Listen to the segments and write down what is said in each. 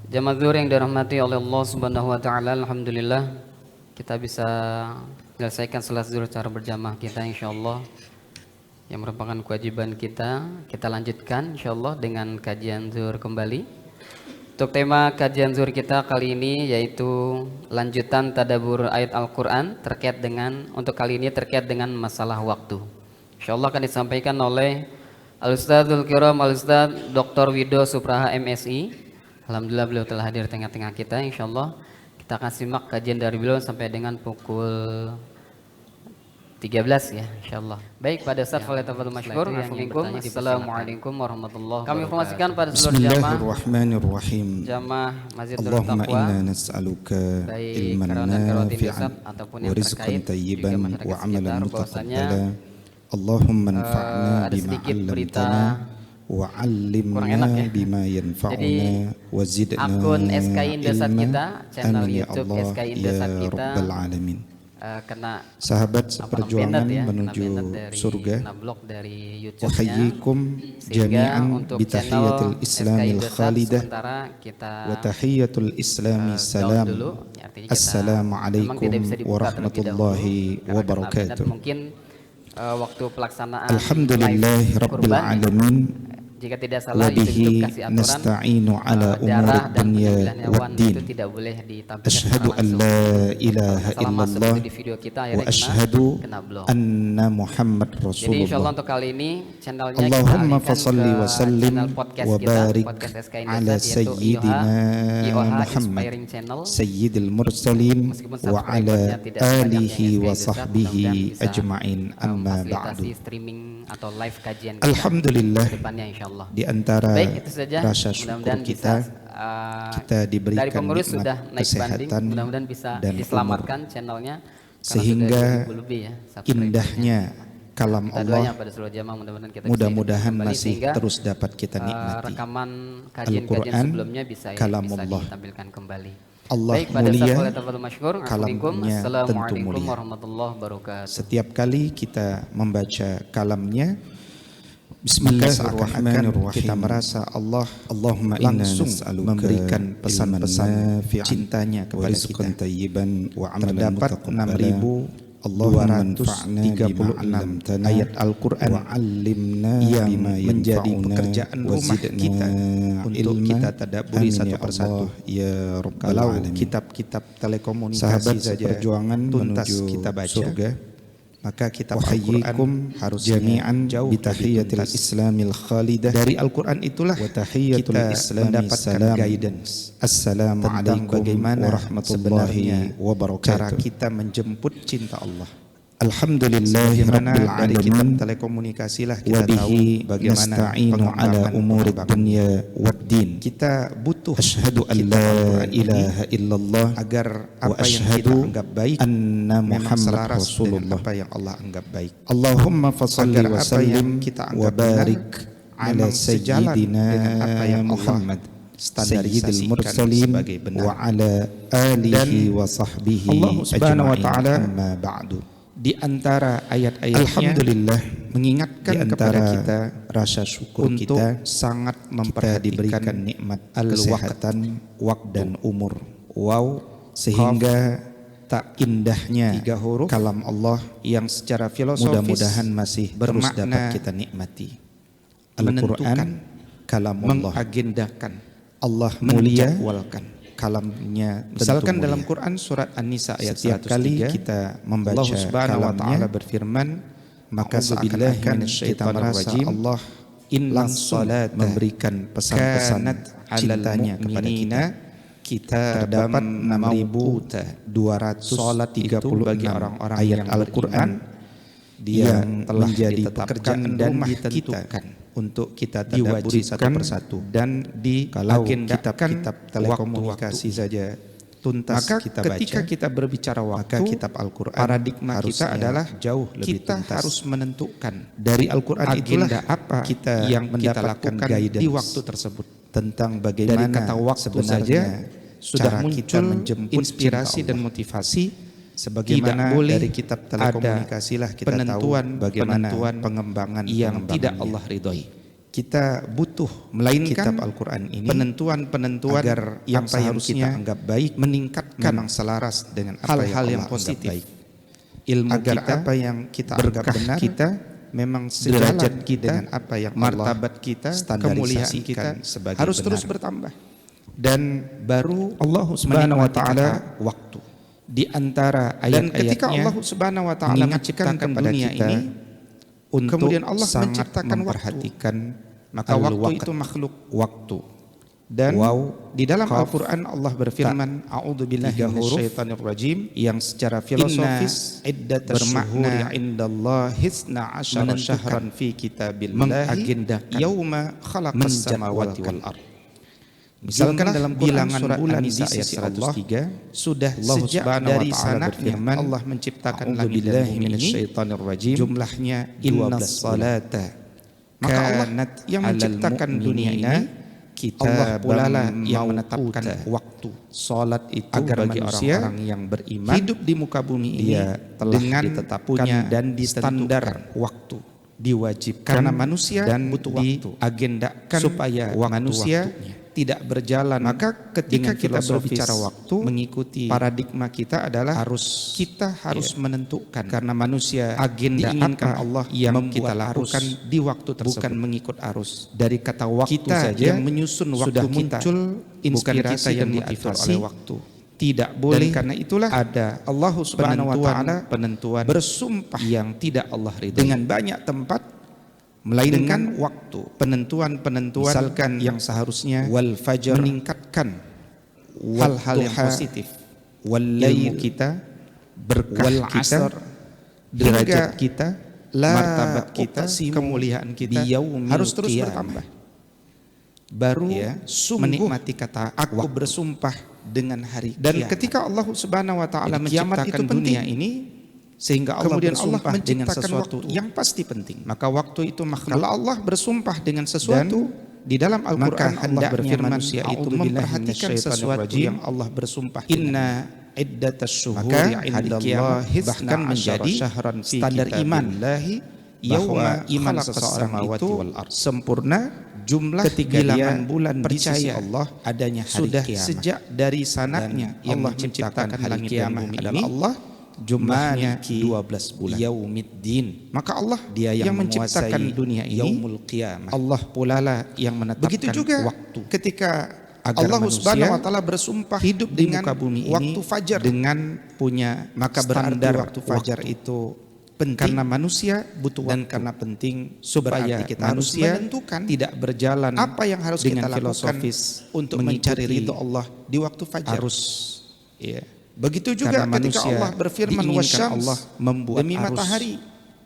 Jamaah zuhur yang dirahmati oleh Allah Subhanahu wa taala, alhamdulillah kita bisa menyelesaikan salat zuhur secara berjamaah kita insyaallah. Yang merupakan kewajiban kita lanjutkan insyaallah dengan kajian zuhur kembali. Untuk tema kajian zuhur kita kali ini yaitu lanjutan tadabbur ayat Al-Qur'an untuk kali ini terkait dengan masalah waktu. Insyaallah akan disampaikan oleh Al-Ustadzul Kiram Al-Ustadz Dr. Wido Supraha MSI. Alhamdulillah beliau telah hadir tengah-tengah kita. Insyaallah kita akan simak kajian dari beliau sampai dengan pukul 13 ya insyaallah. Baik, pada Ustaz Falyatafadhal masykur. Assalamualaikum warahmatullahi wabarakatuh. Kami informasikan pada seluruh jamaah Bismillahirrahmanirrahim. Jamaah Masjid Nurul Taqwa. Allahumma inna nas'aluka ilman nafi'an wa rizqan tayyiban wa amalan mutaqabbala. Allahumma anfa'na bima 'allamtana wa 'allimna bima yanfa'una wa zidna akun SKI Indosat ilman. kita, channel Amin ya YouTube Allah SKI Indosat ya kita rabbal alamin. Kena Sahabat seperjuangan kena menuju dari, surga. kena blok dari YouTube-nya. Uhayyikum Sehingga jami'an untuk bitahiyatil channel islamil SKI khalidah sementara kita wa tahiyatul islami down salam. dulu. Artinya kita Assalamualaikum memang tidak bisa dibuka warahmatullahi terlebih dahulu, wabarakatuh. karena mungkin waktu pelaksanaan Alhamdulillahi live rabbil kurban, alamin. jika tidak salah YouTube Wabihi kasih aturan nasta'inu ala darah umurid dan dunya penyembelihan hewan itu waddin. tidak boleh ditampilkan Ashhadu secara an langsung. la ilaha Kalau masalah masuk illallah di video kita wa akhirnya ashhadu kena blok. anna Muhammad Jadi insyaallah Rasulullah. untuk kali ini channelnya Allahumma kita fasalli alihkan wa ke sallim channel podcast wa kita, barik podcast SKI ala Indosat, yaitu sayyidina IOH Muhammad Inspiring Channel. sayyidil mursalin Meskipun wa ala subscribernya tidak sebanyak yang alihi SKI wa Indosat, sahbihi mudah-mudahan bisa ajma'in amma memfasilitasi ba'du. streaming atau live kajian kita Alhamdulillah, ke depannya insyaallah. di antara Baik, itu saja. rasa syukur Mudah-mudahan kita, bisa, diberikan dari pengurus nikmat sudah naik banding, kesehatan mudah-mudahan bisa dan diselamatkan channelnya karena sehingga sudah 2000 lebih ya subscribernya. indahnya kalam Kita doanya Allah pada seluruh jamaah mudah-mudahan kita mudah-mudahan bisa masih sehingga, terus dapat kita nikmati. rekaman kajian-kajian Al-Quran, sebelumnya bisa kalamullah. ditampilkan kembali. Allah Baik, pada mulia, Assalamualaikum kalamnya tentu mulia. warahmatullahi wabarakatuh. Setiap kali kita membaca kalamnya, Bismillahirrahmanirrahim, kita merasa Allah langsung memberikan pesan-pesan cintanya kepada kita. Terdapat 6.236 ayat Al-Quran yang menjadi pekerjaan rumah kita untuk kita tadabburi satu persatu. Kalau kitab-kitab telekomunikasi saja tuntas kita baca surga, maka kitab Al-Quran harus jami'an jauh bitahiyatil islamil khalidah. Dari Al-Quran itulah kita mendapatkan guidance. Assalamualaikum warahmatullahi wabarakatuh. Cara kita menjemput cinta Allah. Alhamdulillahi rabbil alamin. Dari kitab telekomunikasi lah kita tahu bagaimana pengembangan umurid dunya waddin. Kita butuh asyhadu an la ilaha illallah agar apa yang kita anggap baik anna Muhammad Rasulullah, apa yang Allah anggap baik. Allahumma fasalli wa sallim wa barik ala sayyidina Muhammad sayyidil mursalin wa ala alihi wa sahbihi Allah subhanahu wa ta'ala amma ba'du. Di antara ayat-ayatnya alhamdulillah mengingatkan kepada kita rasa syukur untuk kita sangat memperhatikan nikmat kesehatan, waktu dan umur. Wow, sehingga tak indahnya 3 huruf kalam Allah yang secara filosofis mudah-mudahan masih terus dapat kita nikmati. Al-Quran kalam Allah, mengagendakan Allah mulia, kalamnya. Misalkan dalam Quran surat An-Nisa ayat 103, setiap kali kita membaca Allah Subhanahu wa taala berfirman, maka seakan-akan kita merasa Allah langsung memberikan pesan-pesan cintanya kepada kita. Kita terdapat 6.236 bagi orang-orang ayat Al-Quran yang telah menjadi pekerjaan dan ditentukan untuk kita tadabburi satu persatu dan di kitab-kitab telekomunikasi saja tuntas. Maka kita ketika baca, kita berbicara waktu, maka kitab Al-Quran paradigma kita adalah jauh lebih tuntas. Kita harus menentukan dari Al-Quran itulah apa kita yang kita lakukan di waktu tersebut, tentang bagaimana dari kata waktu sebenarnya sudah muncul inspirasi dan motivasi. Sebagaimana dari kitab telekomunikasi lah kita penentuan, tahu bagaimana pengembangan yang tidak Allah ridhoi. kita butuh melainkan kitab Al-Quran ini penentuan-penentuan agar yang seharusnya kita anggap baik meningkatkan memang selaras dengan hal-hal yang positif, ilmu agar kita, apa yang kita anggap benar kita memang sejalan kita dengan apa yang martabat kita, kemuliaan kita sebagai harus benar. Terus bertambah. Dan baru Allah Subhanahu wa taala waktu di antara ayat-ayatnya, dan ketika Allah Subhanahu wa taala menciptakan dunia ini, untuk kemudian Allah menciptakan memperhatikan maka waktu itu makhluk waktu. Dan di dalam Al-Quran Allah berfirman, a'udzubillahi minasyaitonir rajim, yang secara filosofis bermakna indallahi 12 syahran fi kitabillahi mengagendakan yauma khalaqas samawati wal ardh. Misalkan dalam bilangan bulan di ayat 103 sudah sejak dari sananya Allah menciptakan langit dan bumi ini jumlahnya 12 salata. Maka Allah yang menciptakan dunia ini, Allah pula lah yang menetapkan waktu salat itu agar bagi orang-orang yang beriman hidup di muka bumi ini telah dengan ditetapkan dan standar waktu diwajibkan karena manusia dan butuh waktu diagendakan supaya manusia tidak berjalan. Maka ketika kita berbicara waktu, mengikuti paradigma kita adalah kita harus menentukan, karena manusia agenda diinginkan Allah yang kita lakukan di waktu tersebut, bukan mengikut arus. Dari kata waktu kita saja yang menyusun waktu sudah muncul inspirasi dan motivasi oleh waktu. Tidak boleh, dan karena itulah ada Allah Subhanahu wa taala penentuan bersumpah yang tidak Allah ridhoi dengan banyak tempat, melainkan waktu, penentuan-penentuan misalkan yang seharusnya wal fajr meningkatkan hal-hal yang positif, wal lail kita, berkah kita, derajat kita, martabat kita, kemuliaan kita harus terus bertambah. Baru menikmati kata aku bersumpah dengan hari kiamat. Dan ketika Allah Subhanahu wa taala menciptakan dunia ini, sehingga Allah kemudian bersumpah Allah dengan sesuatu yang pasti penting, maka waktu itu makhluk. Kalau Allah bersumpah dengan sesuatu di dalam Al-Quran, Allah berfirman manusia itu memperhatikan sesuatu yang Allah bersumpah. Inna iddatas syuhuri indallahi bahkan menjadi standar iman bahwa iman seseorang itu sempurna jumlah bilangan bulan percaya Allah adanya hari sudah kiamat. Sejak dari sananya Allah menciptakan hari kiamat adalah Allah, jumlahnya 12 bulan. Yaumiddin. Maka Allah dia yang menciptakan dunia ini. Yaumul qiyamah. Allah pula lah yang menetapkan begitu juga waktu. Ketika Allah Subhanahu wa taala bersumpah hidup di muka bumi ini waktu fajar dengan punya, maka berarti waktu fajar itu penting karena manusia butuh waktu, dan karena penting supaya kita manusia menentukan tidak berjalan apa yang harus dengan kita lakukan untuk mencari ridho Allah di waktu fajar. Harus begitu juga ketika Allah berfirman wasyams, Allah membuat demi matahari,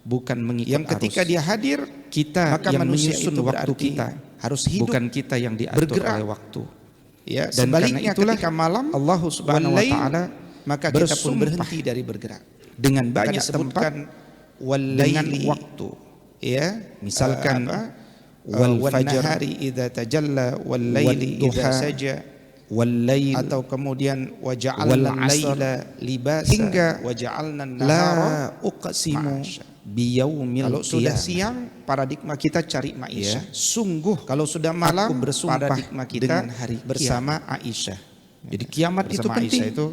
bukan mengikut yang ketika dia hadir kita maka yang menyusun waktu kita harus hidup, bukan kita yang diatur oleh waktu. Dan sebaliknya ketika malam Allah Subhanahu wa taala maka kita pun berhenti dari bergerak dengan banyak tempat dengan waktu. Misalkan wal nahari idza tajalla wal laili idza saja wal-lail, atau kemudian waja'alna al-laila libasa hingga waja'alna an-nahara uqsimu biyaumil qiyamah. Kalau sudah siang paradigma kita cari Aisyah. Sungguh kalau sudah malam aku bersumpah paradigma kita dengan hari bersama Aisyah. Jadi kiamat itu penting itu,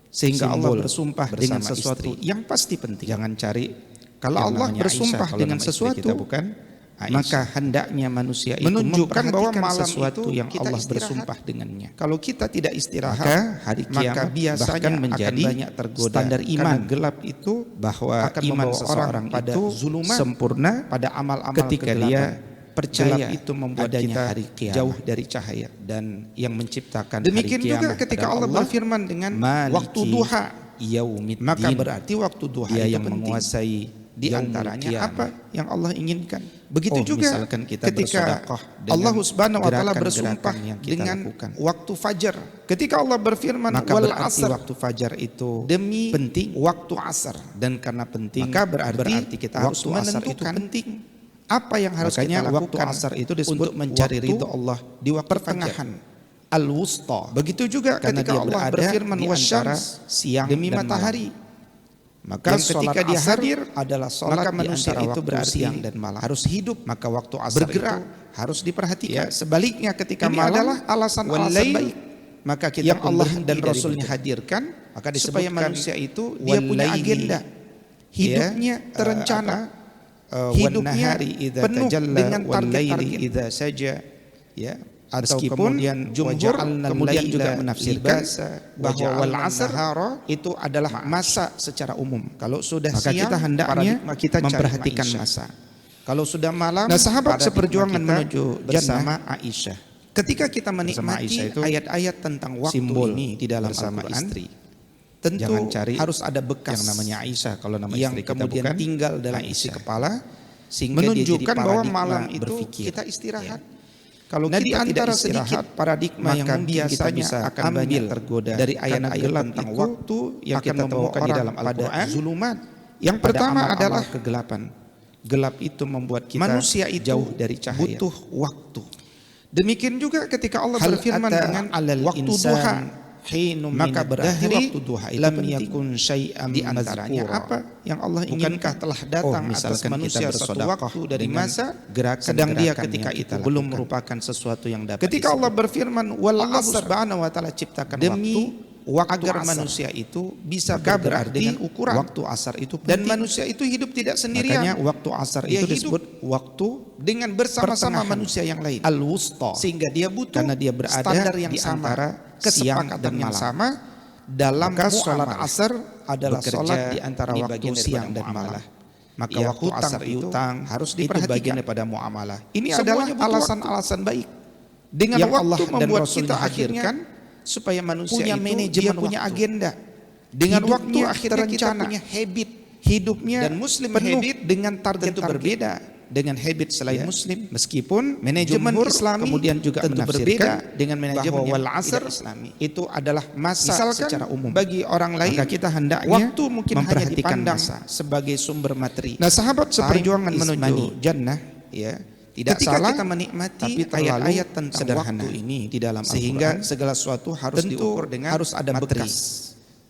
sehingga Allah bersumpah dengan sesuatu yang pasti penting. Jangan cari kalau Allah bersumpah dengan sesuatu bukan maka hendaknya manusia itu menunjukkan bahwa malam sesuatu yang Allah bersumpah dengannya. Kalau kita tidak istirahat, hari kiamat maka biasanya menjadi banyak tergoda. Standar iman gelap itu bahwa akan iman seseorang pada zuluman sempurna pada amal-amal ketika dia percaya itu membuat kita hari jauh dari cahaya, dan yang menciptakan demikian hari juga ketika Allah berfirman dengan waktu duha yaumiddin, maka berarti waktu duha dia yang menguasai di antaranya apa yang Allah inginkan. Begitu juga ketika Allah Subhanahu wa taala bersumpah dengan waktu fajar. Ketika Allah berfirman wal asr, waktu fajar itu demi penting waktu asar, dan karena penting maka berarti kita harus menentukan penting apa yang harus kita lakukan. Waktu asar itu disebut untuk mencari ridho Allah di waktu pertengahan al-wusta. Begitu juga ketika Allah berfirman wasyams, siang demi matahari. Maka ketika dia hadir adalah sholat maka manusia di antara itu waktu berarti siang dan malam. harus hidup, Maka waktu asar bergerak, itu harus diperhatikan. sebaliknya ketika Ini malam adalah alasan-alasan baik maka kita yang pun Allah berhenti dan dari Rasulnya bekerja. hadirkan, Maka disebutkan supaya manusia itu dia punya agenda, hidupnya terencana, hidupnya penuh dengan target-target. idza saja, ya, atau Meskipun kemudian jumhur kemudian juga menafsirkan bahwa wal asr itu adalah masa secara umum. Kalau sudah maka siang, kita hendaknya paradigma kita memperhatikan cari masa. Kalau sudah malam, Nah, sahabat paradigma seperjuangan kita menuju bersama jannah, Aisyah. Ketika kita menikmati Aisyah itu ayat-ayat tentang waktu simbol ini di dalam bersama Al-Quran, istri. tentu Jangan cari harus ada bekas yang namanya Aisyah kalau nama yang istri kita kemudian bukan tinggal dalam isi Aisyah. kepala, sehingga Menunjukkan dia jadi bahwa paradigma malam itu berpikir. kita istirahat. Kalau Nah, kita di antara tidak sedikit istirahat, paradigma yang maka mungkin kita biasanya bisa akan akan banyak ambil tergoda dari karena ayat-ayat gelap tentang itu waktu yang akan kita membawa temukan di orang dalam pada Al-Quran. zulumat. Yang pertama amal-amal adalah kegelapan. gelap itu membuat kita Manusia itu jauh dari cahaya. butuh waktu. Demikian juga ketika Allah Hal berfirman ata dengan alal waktu insan duha, maka berarti waktu duha itu lam penting. yakun syai'an Di antaranya mazkura. apa yang Allah inginkan Bukankah telah datang atas misalkan manusia kita satu bersedekah waktu dari dengan masa, gerakan-gerakan sedang dia yang ketika kita itu lakukan. belum merupakan sesuatu yang dapat Ketika Allah berfirman wal Allah asr, Subhanahu wa taala ciptakan demi waktu agar asar. manusia itu bisa maka bergerak berarti dengan ukuran. waktu asar itu Dan penting. manusia itu hidup tidak sendirian. Makanya waktu asar Dia itu hidup disebut waktu dengan bersama-sama pertengahan. manusia yang lain. al-wusta, Sehingga dia butuh karena dia berada standar yang di sama, antara siang kesepakatan dan yang malam. sama dalam Maka sholat muamalah. asar adalah Bekerja sholat di antara ini waktu bagian daripada siang dan muamalah. malam. Maka Ya, waktu hutang asar itu piutang harus itu diperhatikan. bagian daripada muamalah. Ini Semuanya adalah butuh alasan-alasan baik. Dengan Yang waktu Allah dan membuat Rasulnya kita akhirnya hadirkan supaya manusia punya itu manajemen dia punya waktu. agenda. Dengan Hidupnya waktu akhirnya kita terencana. punya habit hidupnya Dan muslim penuh habit dengan target tentu berbeda dengan habit selain Ya. muslim. Meskipun Manajemen jumhur Islami kemudian juga tentu menafsirkan berbeda dengan manajemen bahwa yang wal asr tidak Islami. Itu adalah masa Misalkan secara umum. bagi orang lain Maka kita hendaknya waktu mungkin hanya memperhatikan dipandang masa sebagai sumber materi. Nah, sahabat seperjuangan Time is menuju money. jannah, Ya, tidak Ketika salah kita menikmati tapi terlalu ayat-ayat tentang sederhana. waktu ini di dalam Sehingga Al-Quran, segala sesuatu harus tentu diukur dengan harus ada materi. bekas.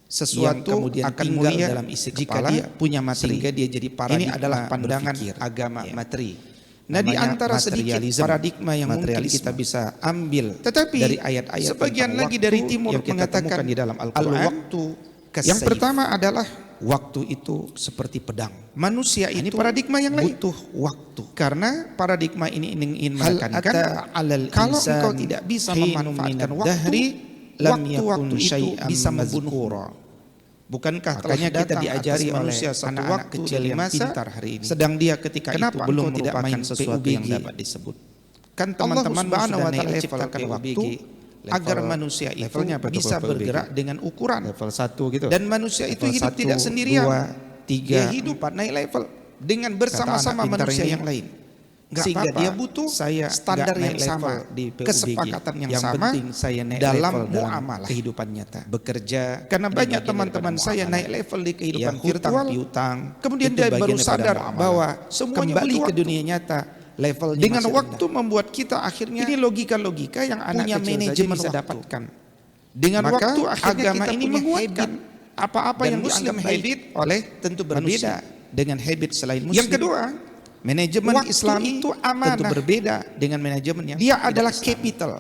Sesuatu yang kemudian akan tinggal mulia dalam isi jika kepala dia punya materi. sehingga dia jadi paradigma Ini adalah pandangan berpikir. agama Ya. materi. Nah, di Namanya antara sedikit materialism. paradigma yang mungkin Materialisme. kita bisa ambil Tetapi dari ayat-ayat sebagian tentang lagi waktu dari timur yang kita mengatakan temukan di dalam Al-Quran, al-waktu yang kasayf. pertama adalah waktu itu seperti pedang. Manusia Ini itu paradigma yang lain. butuh waktu. Karena paradigma ini ingin Hal menekankan ata alal kalau insan engkau tidak bisa hinun memanfaatkan minad dahri, waktu, lam yakun waktu itu syai'an bisa mazkura. membunuhmu. Bukankah Makanya telah kita datang diajari atas oleh manusia satu anak-anak waktu kecil dari yang masa, pintar hari ini. sedang dia ketika Kenapa itu belum engkau tidak merupakan main sesuatu yang PUBG? dapat disebut. Kan Allah teman-teman Subhanahu wa sudah taala naik ciptakan level waktu PUBG, agar level- manusia itu levelnya apa tuh bisa level bergerak PUBG? dengan ukuran. Level 1 gitu. Dan manusia itu Level hidup 1, tidak sendirian. 2, 3, Dia hidup naik level dengan bersama-sama anak pintar manusia ini, yang lain. Nggak Sehingga apa-apa, dia butuh saya standar nggak yang naik sama, level di PUBG. kesepakatan yang sama penting saya naik dalam level dalam muamalah. kehidupan nyata. Bekerja Karena ini banyak bagian teman-teman daripada saya muamalah. naik level di kehidupan Ya, virtual, piutang. kemudian itu dia bagian baru daripada sadar muamalah. bahwa semuanya kembali butuh ke waktu. dunia nyata levelnya Dengan masih waktu rendah. membuat kita akhirnya Ini logika-logika yang anak punya kecil manajemen saja bisa waktu. dapatkan. Dengan Maka waktu akhirnya agama kita ini punya menguatkan habit. Apa-apa Dan yang Muslim dianggap habit habit oleh tentu berbeda manusia. dengan habit selain Muslim. Yang kedua, manajemen waktu Islami itu amanah. tentu berbeda dengan manajemen yang Dia tidak adalah Islami. capital.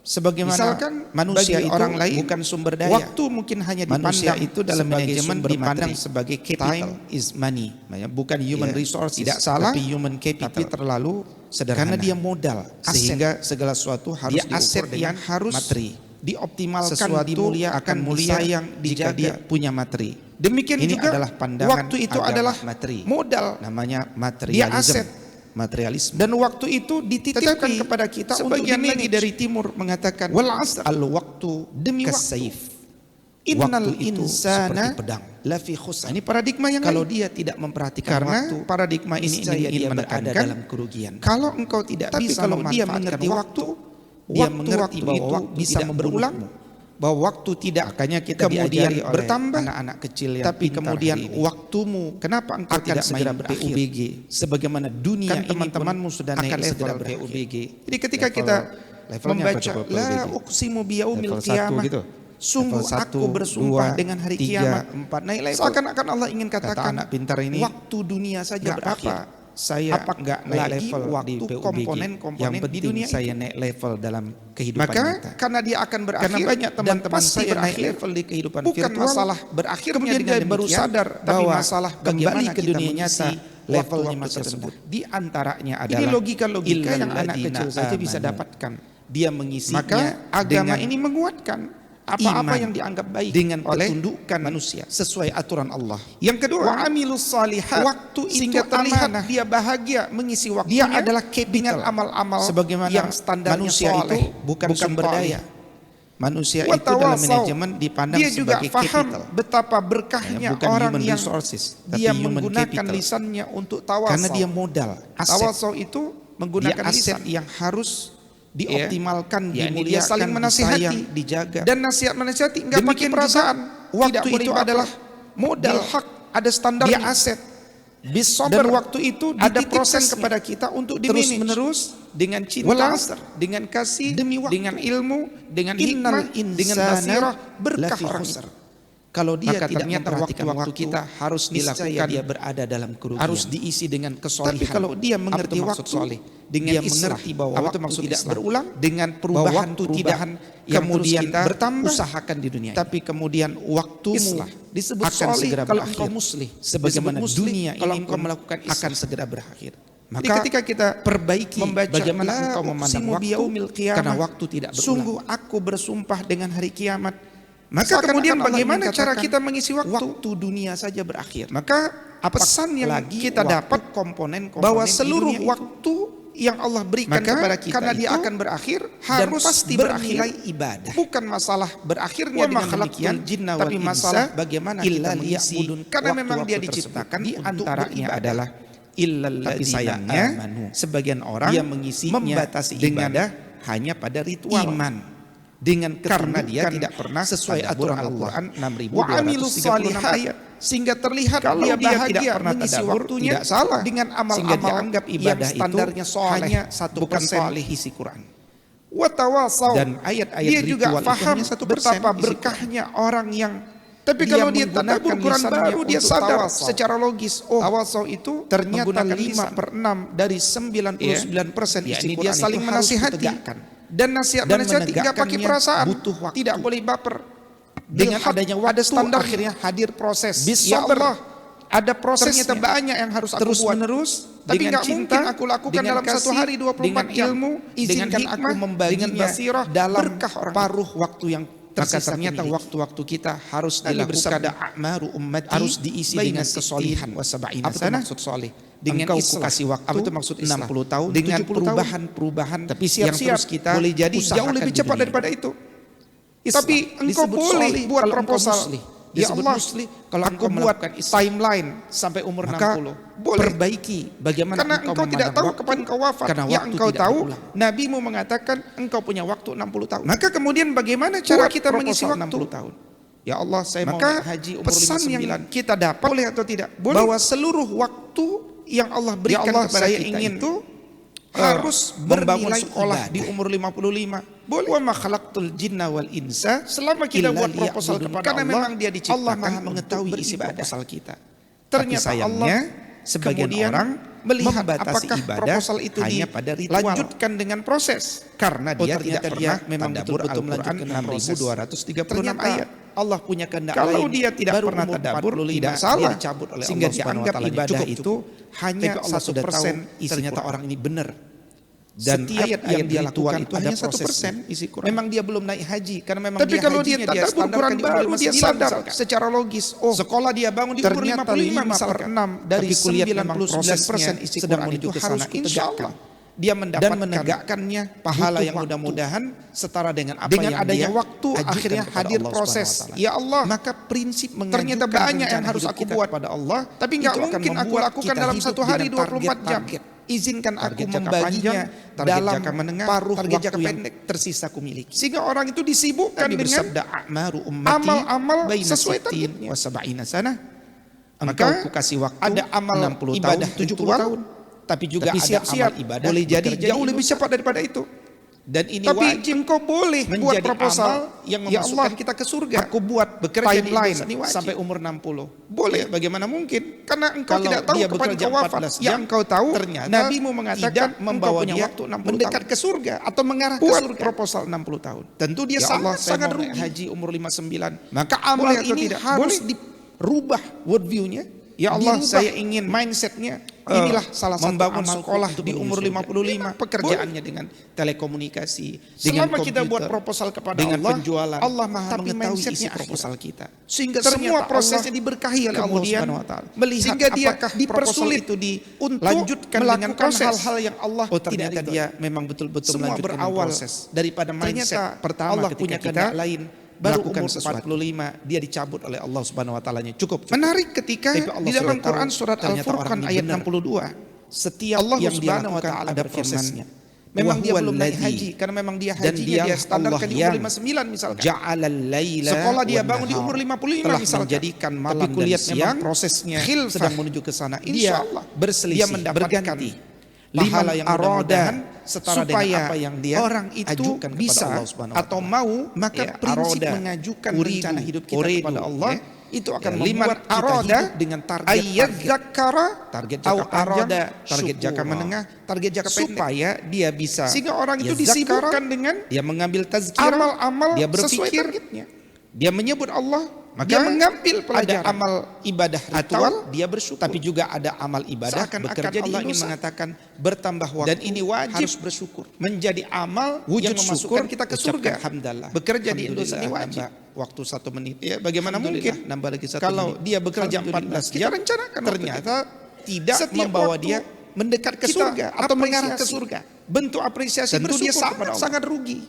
Sebagaimana Misalkan manusia bagi itu orang lain, bukan sumber daya. waktu mungkin hanya Manusia dipandang itu dalam sebagai manajemen sumber dipandang materi. sebagai capital. Time is money, bukan human Ya, resources, tidak salah, tapi human capital. tapi terlalu sederhana. Karena dia modal, Aset. sehingga segala sesuatu harus Dia diukur aset dengan yang harus materi. dioptimalkan, Sesuatu dimuliakan, akan mulia disayang, jika dijaga. dia punya materi. Demikian Ini juga adalah pandangan waktu itu agama adalah materi. modal. Namanya Dia materialism. aset. Materialisme. Dan waktu itu dititipkan Tetapi kepada kita untuk sebagian lagi di-manage. dari timur mengatakan Wal asr. al-waktu Demi kasayf. Innal Waktu itu insana seperti pedang. lafi khusr. Ini paradigma yang Kalau lain. dia tidak memperhatikan Karena waktu, paradigma ini niscaya ingin dia berada menekankan dalam kerugian. kalau engkau tidak Tapi bisa kalau dia memanfaatkan mengerti waktu, dia mengerti bahwa itu waktu bisa tidak berulang, membunuhmu. Bahwa waktu tidak Makanya kita kemudian diajari oleh bertambah anak-anak kecil yang tapi pintar kemudian hari ini. waktumu kenapa engkau Akan tidak segera main berakhir. PUBG sebagaimana dunia Kan ini teman-temanmu pun sudah akan naik level segera berakhir. PUBG. Jadi ketika Level- kita levelnya apa membaca coba la PUBG? uqsimu biyaumil Level 1 qiyamah gitu. Sungguh level 1, aku bersumpah 2, dengan hari 3, kiamat. 4 naik level. Seakan-akan Allah ingin Kata katakan, anak pintar ini, waktu dunia saja nggak berakhir. apa-apa saya Apakah nggak naik lagi level di waktu PUBG. komponen-komponen Yang di penting dunia saya itu. naik level dalam kehidupan Maka nyata. karena dia akan berakhir, Karena banyak dan teman-teman pasti saya naik berakhir, level di kehidupan bukan virtual, masalah berakhirnya kemudian dengan dia baru demikian, sadar tapi bahwa masalah kembali bagaimana ke kita dunia nyata mengisi levelnya waktu-waktu masih tersebut. rendah. Di antaranya adalah Ini logika-logika yang anak illalladzina kecil saja bisa amanu. dapatkan. Dia mengisinya Maka agama dengan ini menguatkan apa-apa iman yang dianggap baik dengan oleh ketundukan manusia. sesuai aturan Allah. Yang kedua, Wa amilus salihat, waktu itu sehingga terlihat amanah. dia bahagia mengisi Dia waktunya adalah dengan capital. amal-amal Sebagaimana yang standarnya manusia soleh, itu bukan bukan sumber toleh. daya. Manusia Wa itu dalam tawasau. manajemen dipandang Dia juga sebagai faham capital, betapa berkahnya bukan orang human yang resources, dia tapi human menggunakan capital. lisannya untuk tawasau. Karena dia modal, aset. Tawasau itu Dia menggunakan aset lisan. yang harus dioptimalkan, Ya, ini dimuliakan, dia saling menasihati. disayang, dijaga. Dan nasihat menasihati enggak pakai Demikian perasaan. juga waktu Tidak boleh itu baper. adalah modal, Bil hak, ada standarnya. dia aset. Dan waktu itu ada dititipkan proses kepada kita untuk terus dimanage. menerus dengan cinta, Wal asr, dengan kasih, demi waktu, dengan ilmu, dengan Innal hikmah, dengan insana basirah, berkah lafi orang khusr. itu. Kalau dia Maka tidak ternyata memperhatikan waktu-waktu kita harus niscaya dilakukan, dia berada dalam kerugian. harus diisi dengan kesolihan. Tapi kalau dia mengerti Apa itu maksud waktu, soleh? dengan Dia islah, mengerti bahwa apa itu waktu maksud tidak islah? berulang, dengan bahwa perubahan waktu perubahan tidak yang kemudian terus kita bertambah, usahakan di dunia. tapi kemudian waktumu Islah disebut akan soleh segera kalau berakhir. engkau muslih, Sebagaimana disebut muslih dunia kalau ini engkau pun melakukan akan islah. segera berakhir. Maka Maka ketika kita perbaiki membaca bagaimana la engkau memandang uqsimu waktu, biyaumil qiyamah, karena waktu tidak berulang. sungguh aku bersumpah dengan hari kiamat. Maka Seakan-akan kemudian Allah bagaimana ingin cara katakan, kita mengisi waktu? Waktu dunia saja berakhir. Maka pesan yang Lagi kita waktu dapat komponen-komponen bahwa di seluruh dunia itu. waktu yang Allah berikan Maka kepada kita karena dia itu akan berakhir dan harus pasti bernilai berakhir. ibadah. Bukan masalah berakhirnya Wa ma dengan khalaqtul demikian, jinna tapi wal masalah insa bagaimana illa kita mengisi liya'budun. karena memang Waktu-waktu dia tersebut. diciptakan Di untuk antaranya beribadah. adalah Tapi illalladzina sayangnya amanu. sebagian orang Dia mengisinya membatasi dengan ibadah hanya pada ritual, iman. dengan Karena dia ketundukan tidak pernah sesuai tadabbur aturan Allah. Al-Quran Wa amilus 6236 salihat, ayat. sehingga terlihat Kalau dia dia bahagia tidak pernah mengisi tadabbur, waktunya tidak salah. dengan Sehingga amal-amal dianggap yang ibadah standarnya itu soleh, hanya 1% bukan soleh. isi Quran. Wa tawasau. Dan ayat-ayat dia juga ritual itu paham hanya 1% betapa isi berkahnya orang yang tapi Dia kalau dia menggunakan tadabbur Quran lisannya baru dia untuk sadar tawasau. secara logis, oh tawasau itu Ternyata menggunakan 5/6 dari 99% ya, isi ini Quran dia saling itu harus menasihati. ditegakkan. Dan nasihat Dan menasihati enggak pakai menegakkannya perasaan, butuh waktu. tidak boleh baper. Dengan Bil haq, adanya waktu ada standar, akhirnya hadir proses. Ya Bisabar. Allah, ada prosesnya Ternyata banyak yang harus aku terus buat. menerus Tapi dengan nggak cinta, mungkin aku lakukan dengan dalam satu kasih, hari 24 dengan jam. ilmu, Dengan izinkan aku hikmah, membaginya dengan basirah, dalam berkah orang paruh waktu yang Maka tersisa. ternyata Ternyata waktu-waktu kita harus Nabi dilakukan bersabda, a'maru ummati harus diisi baina dengan kesolihan. 60 wa 70 Apa itu sana. maksud soleh? Dengan Engkau islah. kasih waktu Apa itu maksud islah? 60 tahun, Dengan 70 tahun. perubahan-perubahan Tapi yang siap-siap terus kita boleh jadi usahakan jauh lebih di cepat dunia. daripada itu. Islah. Tapi engkau Disebut boleh soleh buat kalau engkau proposal. muslih. Ya Disebut Allah, muslih kalau aku engkau buat melakukan islah. timeline sampai umur Maka 60. Boleh. perbaiki bagaimana Karena engkau tidak tahu memandang kapan engkau wafat. karena Yang waktu engkau tidak tahu, berulang. Nabimu mengatakan engkau punya waktu 60 tahun. Maka kemudian bagaimana cara Buat kita mengisi proposal waktu? 60 tahun. Ya Allah, saya mau Maka naik haji umur pesan 59. yang kita dapat Boleh atau tidak? Boleh. Bahwa seluruh waktu yang Allah berikan Allah, kepada saya kita ingin itu harus membangun bernilai sekolah ibadah. di umur 55. Boleh. Wa ma khalaqtul jinna wal insa Selama kita illa buat proposal liya'budun. kepada Karena Allah, memang dia diciptakan Allah Maha untuk mengetahui isi beribadah. proposal kita. Tapi Ternyata sayangnya Allah sebagian kemudian orang melihat membatasi apakah ibadah proposal itu hanya pada ritual. dilanjutkan dengan proses. Karena dia Ternyata tidak dia pernah memang tadabbur betul-betul Al-Quran melanjutkan dengan proses. 6236 Ternyata ayat. Allah punya kehendak Kalau lain. dia tidak Baru pernah umur tadabbur, 45, tidak dia salah. dicabut oleh Sehingga Allah Subhanahu wa dianggap Ta'ala. ibadah Cukup, itu hanya Tapi Allah sudah 1% tahu isi ternyata Quran. orang ini benar. Dan Setiap ayat-ayat yang dia ritual lakukan itu hanya hanya 1% 1% isi Quran. Memang dia belum naik haji karena memang Tapi dia kalau dia hajinya tadabbur standarkan Quran di umur baru, dia 59 sadar misalkan. Secara logis, oh Sekolah dia bangun di umur ternyata 55 5/6 dari Tapi kuliah memang 99% prosesnya isi sedang Quran menuju itu ke harus sana, insya Allah kutegakkan. dia Dan mendapatkan menegakkannya pahala butuh yang waktu. mudah-mudahan setara dengan apa Dengan yang adanya dia waktu ajukan akhirnya kepada hadir Allah proses. Subhanahu wa Ta'ala. Ya Allah, Maka prinsip ternyata mengajukan banyak yang rencana harus hidup aku kita buat kepada Allah, tapi nggak itu akan mungkin aku membuat lakukan kita dalam hidup satu hari dengan 24 jam. target-target. Izinkan aku Target jangka membaginya panjang, target dalam jangka menengah, paruh target waktu jangka yang pendek tersisa ku miliki. sehingga orang itu disibukkan Nabi dengan bersabda, "A'maru ummati amal-amal baina sesuai 60 targetnya. wa 70 sana." Maka Engkau ku kasih waktu ada amal 60 ibadah tahun, 70 ritual, tahun. Tapi juga Tapi ada siap-siap amal ibadah boleh jadi bekerja jauh lebih cepat daripada itu. Dan ini Tapi wajib engkau boleh buat menjadi proposal amal yang ya memasukkan Allah, kita ke surga. aku buat Bekerja di timeline Indonesia ini wajib. sampai umur 60. Boleh, bagaimana mungkin? Karena engkau Kalau tidak tahu dia kapan bekerja engkau wafat. 14 Yang jam, engkau tahu, ternyata Nabimu mengatakan tidak engkau membawa punya dia waktu 60 mendekat tahun ke surga atau mengarah ke buat surga. proposal 60 tahun. Tentu dia Ya Allah, saya sangat mau rugi. naik haji umur 59. Maka amal Boleh atau ini tidak? harus Boleh. dirubah worldview-nya. Ya Allah, dirubah saya ingin mindset-nya. inilah Salah satu membangun amalku sekolah untuk di menuju umur surga. 55. Memang pekerjaannya dengan telekomunikasi, Selama dengan kita buat komputer, proposal kepada dengan Allah, penjualan, Allah Maha tapi mengetahui mindsetnya isi proposal kita. Sehingga Semua ternyata prosesnya Allah diberkahi oleh Allah kemudian Subhanahu wa taala. melihat Sehingga dia apakah dipersulit proposal itu untuk dilanjutkan dengan melakukan proses. hal-hal yang Allah Oh, tidak ternyata ridhoi. dia memang betul-betul semua melanjutkan berawal proses daripada mindset ternyata pertama Allah ketika punya kita kehendak lain, baru melakukan umur sesuatu. 45 dia dicabut oleh Allah Subhanahu wa taalanya. Cukup. Menarik ketika Tapi Allah di dalam sudah tahu Quran surat ternyata Al-Furqan orang ini ayat benar. 62, Setiap Allah yang dia Subhanahu wa lakukan taala ada berfirman, prosesnya. memang dia Wa belum naik huwallazi, haji karena memang dia dan hajinya dialah dia standarkan Allah di umur yang 59 misalkan. Ja'alal laila Sekolah dia wan bangun di nahar. umur 55 telah misalkan. menjadikan malam Tapi kulihat dan memang siang prosesnya khilfah sedang menuju ke sana. Insya Dia Allah berselisih, dia mendapatkan berganti. liman Pahala yang aroda mudah-mudahan setara dengan supaya apa yang dia orang itu ajukan kepada bisa Allah Subhanahu wa atau taala. mau, maka Ya, prinsip aroda, mengajukan uridu, rencana hidup kita uridu, kepada Allah ya. itu akan Ya, liman membuat kita aroda hidup dengan target ayyadzakara, target au jangka panjang, aroda, target jangka syukura. menengah, target jangka pendek, supaya dia bisa sehingga orang itu yazzakara, disibukkan dengan dia mengambil tazkirah, amal-amal dia sesuai berpikir, targetnya. dia menyebut Allah, maka Dia mengambil ada pelajaran. amal ibadah Atau ritual, dia bersyukur. tapi juga ada amal ibadah Seakan-akan bekerja di Allah ingin Indonesia. mengatakan bertambah waktu dan ini wajib harus bersyukur, menjadi amal wujud yang memasukkan syukur, kita ke ucapkan surga. hamdalah. Bekerja di Alhamdulillah, Indonesia ini wajib. nambah Waktu 1 menit. Ya, bagaimana Alhamdulillah, mungkin nambah lagi 1 kalau menit. dia bekerja Alhamdulillah, 14 kita jam, rencanakan ternyata tidak setiap membawa waktu dia mendekat ke kita surga atau mengarah ke apresiasi. surga. Bentuk apresiasi Tentu dia bersyukur kepada Allah. sangat rugi.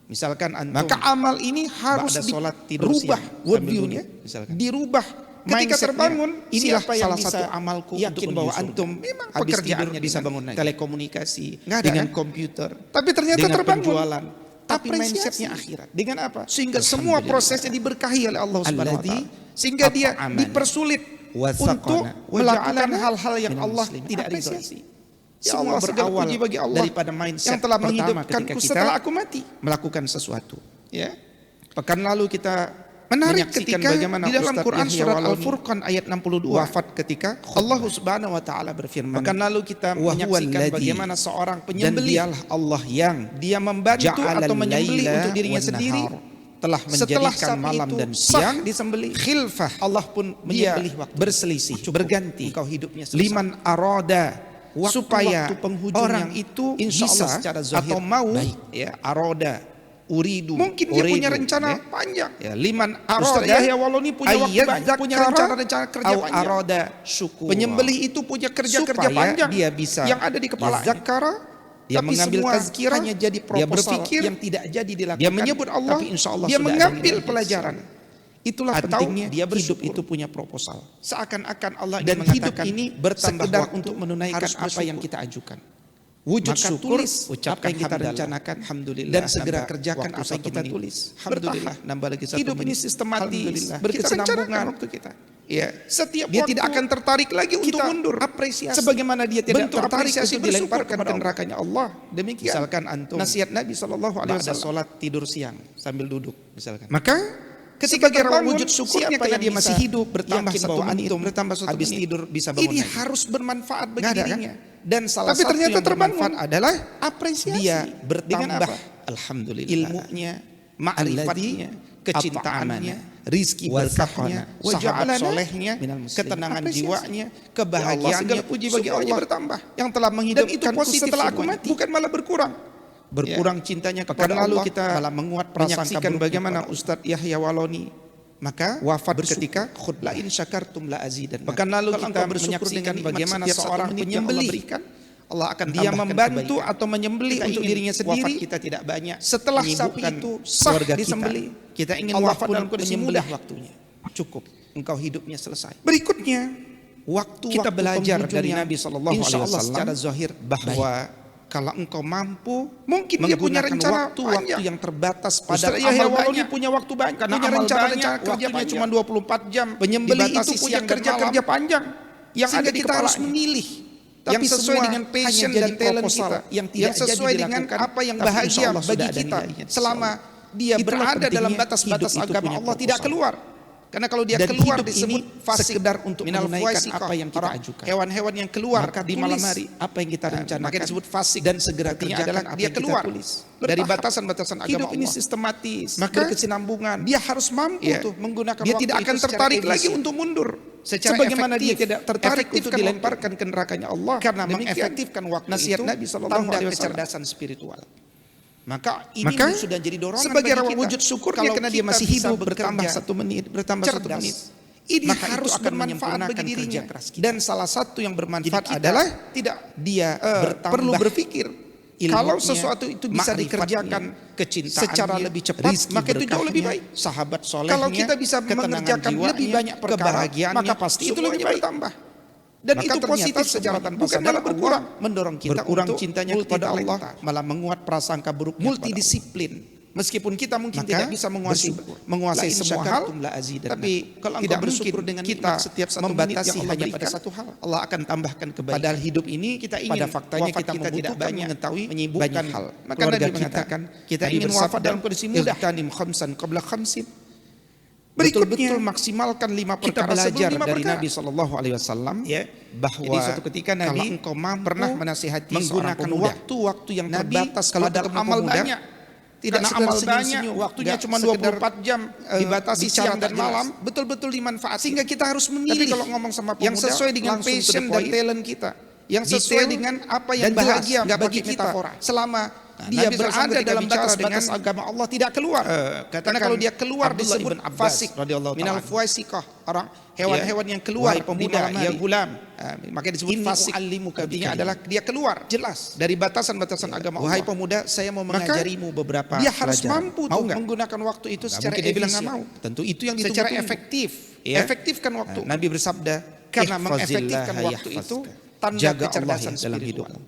Misalkan antum, Maka amal ini harus ba'da sholat tidur dirubah siang, sambil worldview-nya, duduk, misalkan. dirubah ketika mindset-nya. terbangun, inilah Siapa yang salah bisa satu amalku yakin untuk bahwa menuju surga. antum memang habis pekerjaannya tidur bisa bisa bangun bangun telekomunikasi, Nggak ada, dengan kan? komputer, Tapi ternyata dengan terbangun. penjualan, tapi Apresiasi. mindsetnya akhirat. Dengan apa? Sehingga semua Alhamdulillah. prosesnya diberkahi oleh Allah Subhanahu wa Alladzi taala. Sehingga dia at'amana dipersulit wa saqana untuk wa melakukan ja'alana hal-hal yang minal Allah muslimin. tidak Apresiasi. ridhoi. Ya Semua Allah, segala berawal puji bagi Allah daripada mindset yang telah pertama menghidupkanku ketika kita setelah aku mati. melakukan sesuatu. Ya. Pekan lalu kita Menarik menyaksikan ketika bagaimana di dalam Ustadz Quran Yahya surat Waloni Al-Furqan ayat 62 wafat ketika Allah Subhanahu wa taala berfirman, Pekan lalu kita Wa menyaksikan huwallazi, bagaimana seorang dan penyembelih, dialah Allah yang dia membantu ja'alal atau menyembelih laila untuk dirinya wan sendiri, nahar. telah Setelah menjadikan sapi malam itu dan sah siang disembelih, khilfah. Allah pun dia menyembelih waktu, berselisih, berganti. engkau hidupnya selesai. Liman aroda, supaya Waktu-waktu penghujung orang yang itu insya bisa Allah secara zahir atau mau, baik. Ya, aroda, uridu, mungkin dia punya uridu, rencana ya. panjang. Ya, liman Ustaz aroda Yahya Waloni punya waktu banyak, punya rencana-rencana kerja au panjang. aroda syukur. Penyembelih itu punya kerja-kerja Supaya panjang dia bisa yang ada di kepala. yazakara, dia Tapi mengambil semua tazkirah, hanya jadi dia proposal berpikir, yang tidak jadi dilakukan. dia menyebut Allah, tapi insya Allah dia sudah ada mengambil nilai. pelajaran. Itulah Pentingnya dia hidup bersyukur. itu punya proposal. Seakan-akan Allah Dan ingin hidup mengatakan, ini bertambah sekedar waktu untuk menunaikan harus apa bersyukur. yang kita ajukan. Wujud Maka syukur, tulis ucapkan apa yang kita hamdalah. rencanakan, Alhamdulillah, dan segera nambah kerjakan waktu apa yang 1 kita menit. tulis. Alhamdulillah, nambah lagi 1 Hidup ini menit. sistematis, Alhamdulillah, berkesinambungan kita waktu kita. Ya, setiap Dia waktu tidak akan tertarik lagi untuk kita mundur. apresiasi. Sebagaimana dia tidak Bentuk tertarik apresiasi untuk dilemparkan bersyukur ke kepada nerakanya Allah. Demikian. Misalkan antum nasihat Nabi Shallallahu Alaihi ba'da Wasallam. sholat tidur siang sambil duduk, misalkan. Maka ketika Sebagai terbangun, wujud syukurnya siapa karena yang dia bisa masih hidup, bertambah yakin 1 bahwa menit, antum bertambah 1 habis menit, tidur bisa bangun ini lagi. harus bermanfaat bagi Nggak ada, kan? dirinya. Dan salah Tapi satu ternyata yang terbangun bermanfaat adalah apresiasi. dia Dengan bertambah apa? alhamdulillah Ilmunya, ma'rifatnya, kecintaannya, rizki berkahnya, wa sahabat ja'alana solehnya, minal muslimin. ketenangan Apresiasi. jiwanya, Ya Allah, kebahagiaannya, segala puji bagi semuanya Allah bertambah. yang telah Dan itu menghidupkanku positif setelah aku semuanya. mati, bukan malah berkurang. Berkurang cintanya Pekan kepada lalu Allah, kita malah menguat prasangka menyaksikan buruknya bagaimana kepada Allah. Ustadz Yahya Waloni Maka wafat bersyukur. ketika La in syakartum la azidannakum. Pekan lalu Kalau kita engkau bersyukur menyaksikan dengan nikmat bagaimana setiap seorang 1 menit yang Allah penyembelih berikan, Allah akan dia tambahkan membantu kebaikan. atau menyembelih Kita untuk ingin dirinya wafat sendiri. kita tidak banyak Setelah sapi menyibukkan itu sah keluarga disembelih, kita ingin Allah wafat pun dalam kondisi menyembelih mudah waktunya. Cukup, engkau hidupnya selesai. Berikutnya, Waktu kita belajar dari yang Nabi Sallallahu insya Alaihi Allah Wasallam secara zahir bahwa kalau engkau mampu mungkin dia punya menggunakan rencana waktu-waktu panjang. yang terbatas pada Ustaz Yahya amal Waloni banyak. punya waktu banyak, Karena punya amal rencana-rencana banyak, kerja waktunya panjang. cuma 24 jam. Penyembelih dibatasi itu punya siang dan kerja-kerja malam. panjang yang Sehingga ada di kita harus kepalanya. memilih Tapi yang sesuai semua dengan passion hanya dan jadi talent proposal kita, yang tidak sesuai jadi dengan dilakukan, apa yang tapi bahagia insya Allah bagi sudah ada kita nilainya, insya selama Allah. dia Itulah berada dalam pentingnya batas-batas hidup itu agama punya Allah, tidak proposal. keluar. Karena kalau dia Dan keluar hidup disebut ini fasik, sekedar untuk minal menunaikan fuasikah, apa yang kita orang ajukan. hewan-hewan yang keluar Maka di malam tulis hari, apa yang kita rencanakan, maka disebut fasik, dan segera artinya kerjakan adalah apa dia yang kita keluar tulis. dari Bertahap. batasan-batasan agama Hidup ini Allah. sistematis, Maka berkesinambungan. dia harus mampu Ya. tuh menggunakan Dia waktu tidak akan itu secara tertarik lagi efisien. untuk mundur. Secara Sebagaimana dia efektif. tidak tertarik Efektif untuk kan dilemparkan ke nerakanya Allah. Karena Demikian mengefektifkan waktu nasihat itu Nabi SAW tanda kecerdasan spiritual. Maka ini Maka sudah jadi dorongan sebagai bagi kita. wujud syukurnya Kalau karena dia kita masih bisa hidup bertambah bekerja 1 menit, bertambah 1 cerdas, menit. ini Maka harus itu akan bermanfaat menyempurnakan bagi kerja dirinya. keras kita. Dan salah satu yang bermanfaat Jadi kita adalah tidak dia bertambah perlu berpikir. ilmunya, Kalau sesuatu itu bisa ma'rifatnya, dikerjakan kecintaannya, secara lebih cepat, rizki maka itu jauh lebih berkahnya, baik. sahabat solehnya, Kalau kita bisa ketenangan mengerjakan jiwanya, lebih banyak perkara, kebahagiaannya, maka pasti itu semuanya lebih baik. bertambah. Dan Maka itu ternyata positif secara semuanya tanpa bukan sadar malah berkurang, Allah mendorong kita berkurang untuk cintanya kepada Allah, malah menguat prasangka buruknya kepada Allah. multidisiplin. Meskipun kita mungkin Maka tidak bisa menguasai menguasai la in semua hal, syakartum la azidannakum. tapi kalau tidak engkau bersyukur mungkin dengan kita nikmat setiap 1 menit membatasi yang Allah hanya berikan, pada satu hal. Allah akan tambahkan kebaikan. Padahal hidup ini kita ingin pada faktanya wafat kita tidak membutuhkan banyak mengetahui menyibukkan banyak hal. Maka Keluarga Nabi mengatakan kita Nabi ingin bersabda, wafat dalam kondisi mudah. "Ightanim khamsan qabla khamsin." Betul-betul Berikutnya, maksimalkan 5 kita perkara belajar sebelum 5 dari perkara. Nabi SAW ya, bahwa jadi suatu ketika Nabi kalau engkau mampu pernah menasihati seorang menggunakan pemuda, waktu-waktu yang Nabi terbatas kalau pada ketemu amal pemuda, banyak, tidak karena sekedar amal senyum-senyum, banyak, waktunya nggak cuma sekedar 24 jam dibatasi siang siang dan dan malam, malam, betul-betul dimanfaatkan. sehingga kita harus memilih. Tapi kalau ngomong sama pemuda yang sesuai dengan langsung to the passion dan point, talent kita, yang sesuai detail dengan apa yang dan jelas, bahagia nggak bagi pakai kita metafora. selama Dia dia Nabi SAW berada ketika dalam bicara batas-batas dengan agama Allah tidak keluar. Karena kalau dia keluar Abdullah disebut ibn Abbas fasik radhiyallahu minal ta'ala. fuasikah, orang hewan-hewan yang keluar Wahai pemuda, pemuda, ya mari. gulam. Maka disebut Inni fasik. u'allimuka Artinya bikalimat. adalah dia keluar Jelas. dari batasan-batasan agama Wahai Allah. pemuda, saya mau Maka mengajarimu beberapa dia harus pelajaran. mampu Mau tuh nggak? menggunakan waktu itu Nggak secara mungkin dia bilang nggak efisien. mau. Tentu itu yang Secara ditunggu-tunggu. efektif. Ya. Efektifkan waktu. Nabi bersabda, Karena "Ihfazillah mengefektifkan waktu itu yahfazka." tanda Jaga kecerdasan Allah ya dalam spiritual. hidupmu,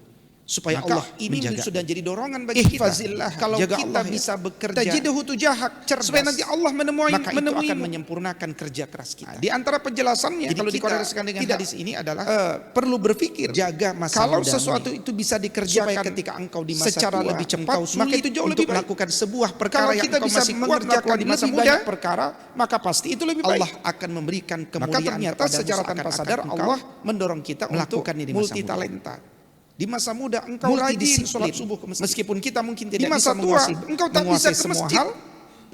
supaya Maka Allah ini menjaga. sudah jadi dorongan bagi kita. Ihfazillah, Kalau jaga kita Allah ya. bisa bekerja Tajiduhu tujahak, cerdas. supaya nanti Allah Maka itu akan menemuimu. menyempurnakan kerja keras kita. Di antara penjelasannya Jadi kalau kita dikorelasikan dengan tidak, hadis ini adalah perlu berpikir, jaga masa kalau mudamu sesuatu ini. itu bisa supaya dikerjakan ketika engkau di masa secara tua, lebih cepat, engkau sulit maka itu jauh untuk lebih baik. melakukan sebuah Kalau perkara yang kita engkau bisa masih kuat mengerjakan melakukan di masa lebih muda, banyak perkara, maka pasti itu lebih baik. Allah akan memberikan Maka kemuliaan ternyata kepadamu secara tanpa seakan-akan sadar engkau Allah mendorong kita untuk melakukannya di masa multi muda. talenta. Di masa muda engkau rajin Multidisiplin. sholat subuh ke masjid. Meskipun kita mungkin Di tidak masa bisa tua menguasai- engkau tak bisa menguasai ke semua masjid, hal,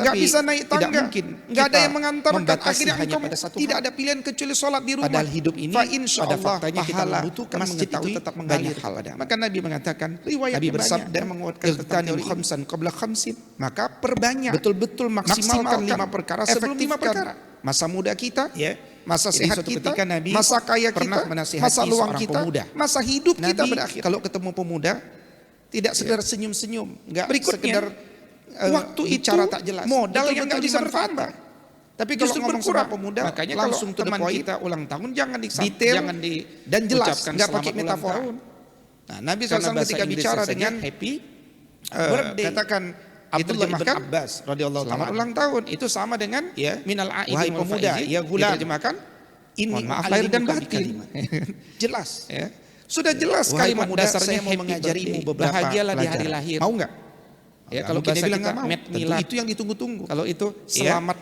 nggak tapi bisa naik tidak tangga, mungkin nggak ada kita yang mengantarkan, membatasi akhirnya hanya engkau pada satu tidak hal. ada pilihan kecuali sholat di rumah. Padahal hidup ini Fa insya pada Allah faktanya kita pahala membutuhkan masjid itu mengetahui tetap banyak mengalir. hal ada. Maka Nabi mengatakan, riwayat Nabi yang bersabda, banyak yang menguatkan tentang "Ightanim teori ini. khamsan qabla khamsin." Maka perbanyak, Betul-betul maksimalkan 5 perkara sebelum 5 efektifkan perkara. masa muda kita, Ya. masa Jadi sehat suatu kita, ketika Nabi masa kaya pernah kita, menasihati masa luang seorang kita, pemuda. masa hidup kita Nabi berakhir. kalau ketemu pemuda tidak sekedar senyum-senyum, enggak Berikutnya, sekedar waktu bicara itu tak jelas, modal betul-betul yang nggak bisa dimanfaatkan. bertambah. Tapi kalau Justru ngomong berkurang. sama pemuda, Makanya langsung kalau to the teman point, kita ulang tahun jangan detail, jangan di dan jelas, ucapkan nggak selamat pakai ulang metafora. tahun. Nah, Nabi Karena SAW bahasa ketika Inggrisnya bicara saja dengan happy birthday, katakan Abdullah ibn diterjemahkan Abbas radhiyallahu selamat ta'ala, ulang tahun itu sama dengan ya, minal aidin wahai wal pemuda, faizin, ya gulam, diterjemahkan ini mohon maaf lahir dan u'allimuka batin. bikalimat. Jelas. Ya. Sudah jelas Wahai kalimat pemuda, dasarnya saya mau happy mengajarimu birthday. beberapa Bahagialah di hari pelajaran. lahir. Mau nggak? Ya, kalau mungkin bahasa dia bilang kita nggak mau. met Tentu milad. itu yang ditunggu-tunggu. Kalau itu Ya. selamat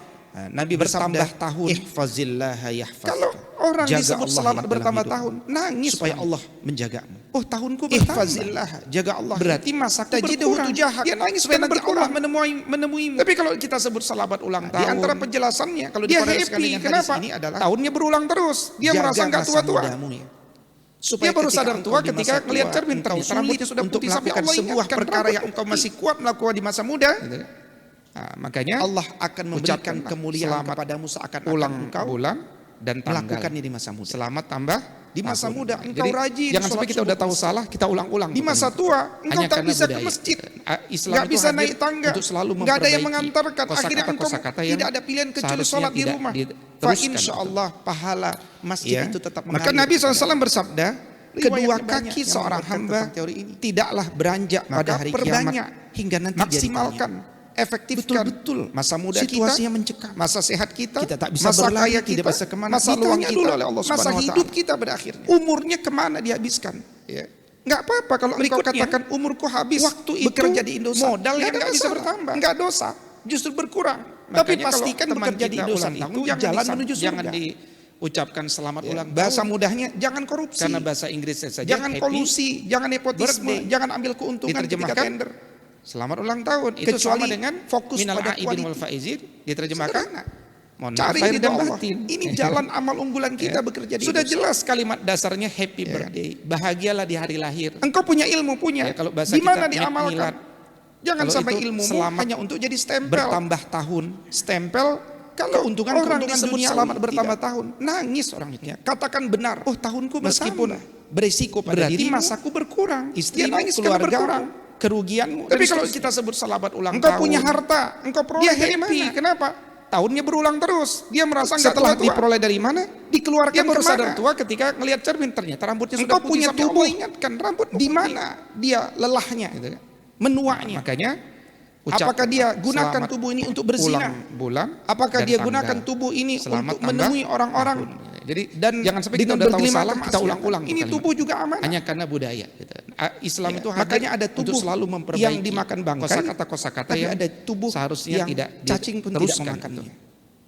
Nabi bersabda, bertambah tahun. ihfazillah yahfazka. Kalau orang Jaga disebut Allah selamat dalam bertambah hidupmu, tahun, nangis supaya Pak. Allah menjagamu. Oh, tahunku bertambah. Ihfazillah, jaga Allah. Berarti masaku Tajiduhu berkurang. tujahak. Dia nangis supaya karena nanti Allah berkurang. menemuimu. Tapi kalau kita sebut selamat ulang Di tahun, antara penjelasannya kalau dia dikorelasikan happy. dengan hadis Kenapa? ini adalah Tahunnya berulang terus. Dia jaga merasa nggak masa tua-tua. mudamu ya. Dia baru ketika sadar engkau tua di ketika masa melihat tua, cermin. engkau Ternyata rambutnya sulit sudah untuk putih sampai melakukan Allah sebuah ingatkan perkara rambut yang engkau putih. masih kuat melakukan di masa muda. Nah, makanya Allah akan memberikan ucapkanlah kemuliaan selamat kepadamu seakan-akan ulang engkau bulan dan tanggal. melakukannya di masa muda. Selamat tambah Di masa tahun. muda Jadi, engkau rajin jangan sampai sholat kita udah subuh. tahu salah, kita ulang-ulang. Di masa tua engkau Hanya tak karena bisa ke budaya. masjid, Islam nggak itu bisa hadir naik tangga, untuk selalu nggak ada yang memperbaiki mengantarkan. Akhirnya engkau kosakata-kosakata yang tidak ada pilihan kecuali seharusnya sholat di tidak rumah. Fa diteruskan. insya Allah pahala masjid Ya. itu tetap Maka mengalir Nabi kepada SAW bersabda, kedua Riwayat banyak kaki yang seorang menguatkan hamba tentang teori ini. tidaklah beranjak Maka pada hari perbanyak kiamat hingga nanti maksimalkan efektifkan betul-betul masa muda situasi kita, yang mencekam, masa sehat kita tak bisa masa berlari, kaya tidak kita, bisa kemana. masa luang Ditanya kita, dulu oleh Allah masa Subhanahu wa hidup Ta'ala. kita pada akhirnya. Umurnya kemana dihabiskan? Ya. Nggak apa-apa kalau engkau katakan umurku habis waktu itu bekerja di Indosat, modal yang nggak bisa bertambah, nggak dosa, justru berkurang. Tapi Makanya pastikan kalau teman bekerja di kita Indosat ulang tahun, itu jalan menuju surga. jangan diucapkan selamat Ya, ulang bahasa tahun. mudahnya jangan korupsi, Karena bahasa Inggrisnya saja jangan happy kolusi, jangan nepotisme, birthday. jangan ambil keuntungan ketika Diterjemahkan tender. selamat ulang tahun. Itu Kecuali sama dengan fokus minal pada aidin quality. wal faizin, diterjemahkan Sederhana. mohon Cari maaf lahir ridho dan Allah. batin. Ini jalan amal unggulan kita bekerja di Sudah Indosat. jelas kalimat dasarnya happy birthday, bahagialah di hari lahir. Engkau punya ilmu, punya. Ya, kalau bahasa Di mana kita, diamalkan? milad. Jangan Kalau sampai itu ilmu selamat hanya untuk jadi stempel. bertambah tahun. Stempel. Kalau keuntungan disebut duniawi, selamat bertambah tidak. tahun, nangis orang itu. Katakan benar. Oh, tahunku Meskipun bertambah. beresiko pada Berarti dirimu, masaku berkurang, istrimu, dia nangis karena keluargamu, berkurang, kerugianmu. Tapi dan kalau seterusnya. kita sebut selamat ulang Engkau tahun, punya harta, engkau peroleh dia dari happy. mana? Kenapa? Tahunnya berulang terus. Dia merasa nggak Setelah tua-tua. diperoleh dari mana? Dikeluarkan Dia baru kemana? sadar tua ketika ngelihat cermin, ternyata rambutnya sudah Engkau putih. punya sampai tubuh, Allah ingatkan rambut di mana dia lelahnya, Gitu kan. menuanya. Makanya Apakah dia gunakan selamat tubuh ini untuk berzina? ulang bulan, Apakah dan dia tanggal. gunakan tubuh ini Selamat untuk menemui tambah orang-orang? tahun. Jadi Dan jangan sampai kita dengan udah tahu bergelimang salah kita kemaksiatan. ulang-ulang Ini kalimat. tubuh juga amanah. Hanya karena budaya. Gitu. Islam Ya, itu hadir makanya ada tubuh untuk selalu memperbaiki yang dimakan bangkai, kosakata-kosakata tapi yang ada tubuh seharusnya yang tidak cacing pun tidak diteruskan. memakannya.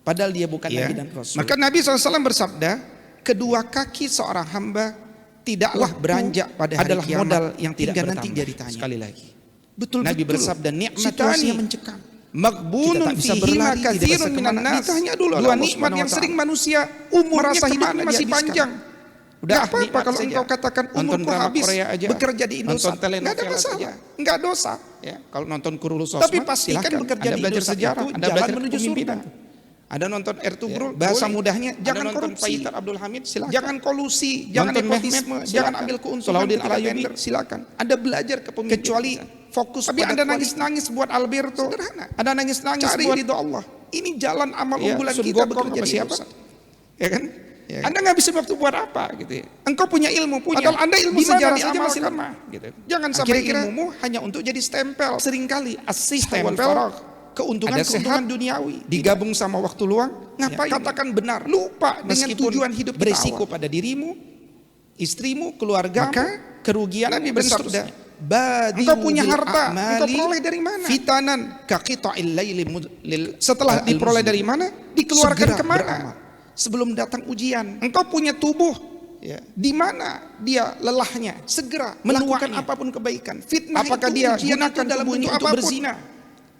Padahal dia bukan Ya. Nabi dan Rasul. Maka Nabi SAW bersabda, kedua kaki seorang hamba tidaklah beranjak pada hari adalah kiamat modal yang tidak hingga nanti bertambah. dia ditanya. Sekali lagi. Betul, Nabi bersabda, situasi yang mencekam. Maghbunun Kita tak bisa fihi berlari, tidak bisa katsirun minan kemana. nas. Ditanya dulu oleh Dua Allah nikmat Subhanahu yang wa sering Ta'ala. manusia merasa kemana hidupnya masih dihabiskan? panjang. Udah Gak apa-apa nikmat kalau saja. engkau katakan Nonton umurku drama habis Korea aja, bekerja di Indosat. nonton telenovela Gak ada masalah, saja. gak dosa. Ya, kalau nonton Kurulus Tapi Osman, pastikan silakan. bekerja Anda di belajar Indosat sejarah, itu Anda jalan belajar menuju kepemimpinan. surga. Ada nonton Ertugrul, Bahasa boleh. mudahnya Ada jangan nonton korupsi, Pak Abdul Hamid, silakan. jangan kolusi, jangan Nonton nepotisme, Mehmet, jangan silakan. ambil keuntungan Salahuddin ketika Al-Ayyubi, tender, silakan. Anda belajar kepemimpinan. Kecuali fokus Tapi pada Anda quality. nangis-nangis buat Alberto. Sederhana. Ada nangis-nangis Cari buat ridho Allah. Ini jalan amal Ya, unggulan Sun kita Gokong bekerja apa di siapa? Indosat. Ya kan? Ya. Anda ngabisin waktu buat apa gitu ya? Engkau punya ilmu, punya. Padahal Anda ilmu Di mana sejarah saja diamalkan? masih lemah, gitu. Jangan sampai Kira-kira ilmumu hanya untuk jadi stempel. Seringkali Stempel, keuntungan duniawi digabung sama waktu luang. Ngapain? Katakan benar. Lupa dengan Meskipun tujuan hidup kita beresiko awal. Pada dirimu, istrimu, keluargamu, Maka kerugian Nabi dan bersabda, seterusnya. Badiru engkau punya bil harta, a'mali engkau peroleh dari mana? Fitanan kaqita'il laili setelah diperoleh dari mana? Dikeluarkan Segera kemana? beramal. Sebelum datang ujian. Engkau punya tubuh, ya, di mana dia lelahnya? Segera melakukan apapun kebaikan. Fitnah Apakah itu dia ujian gunakan itu dalam tubuh ini bentuk untuk apapun. berzina?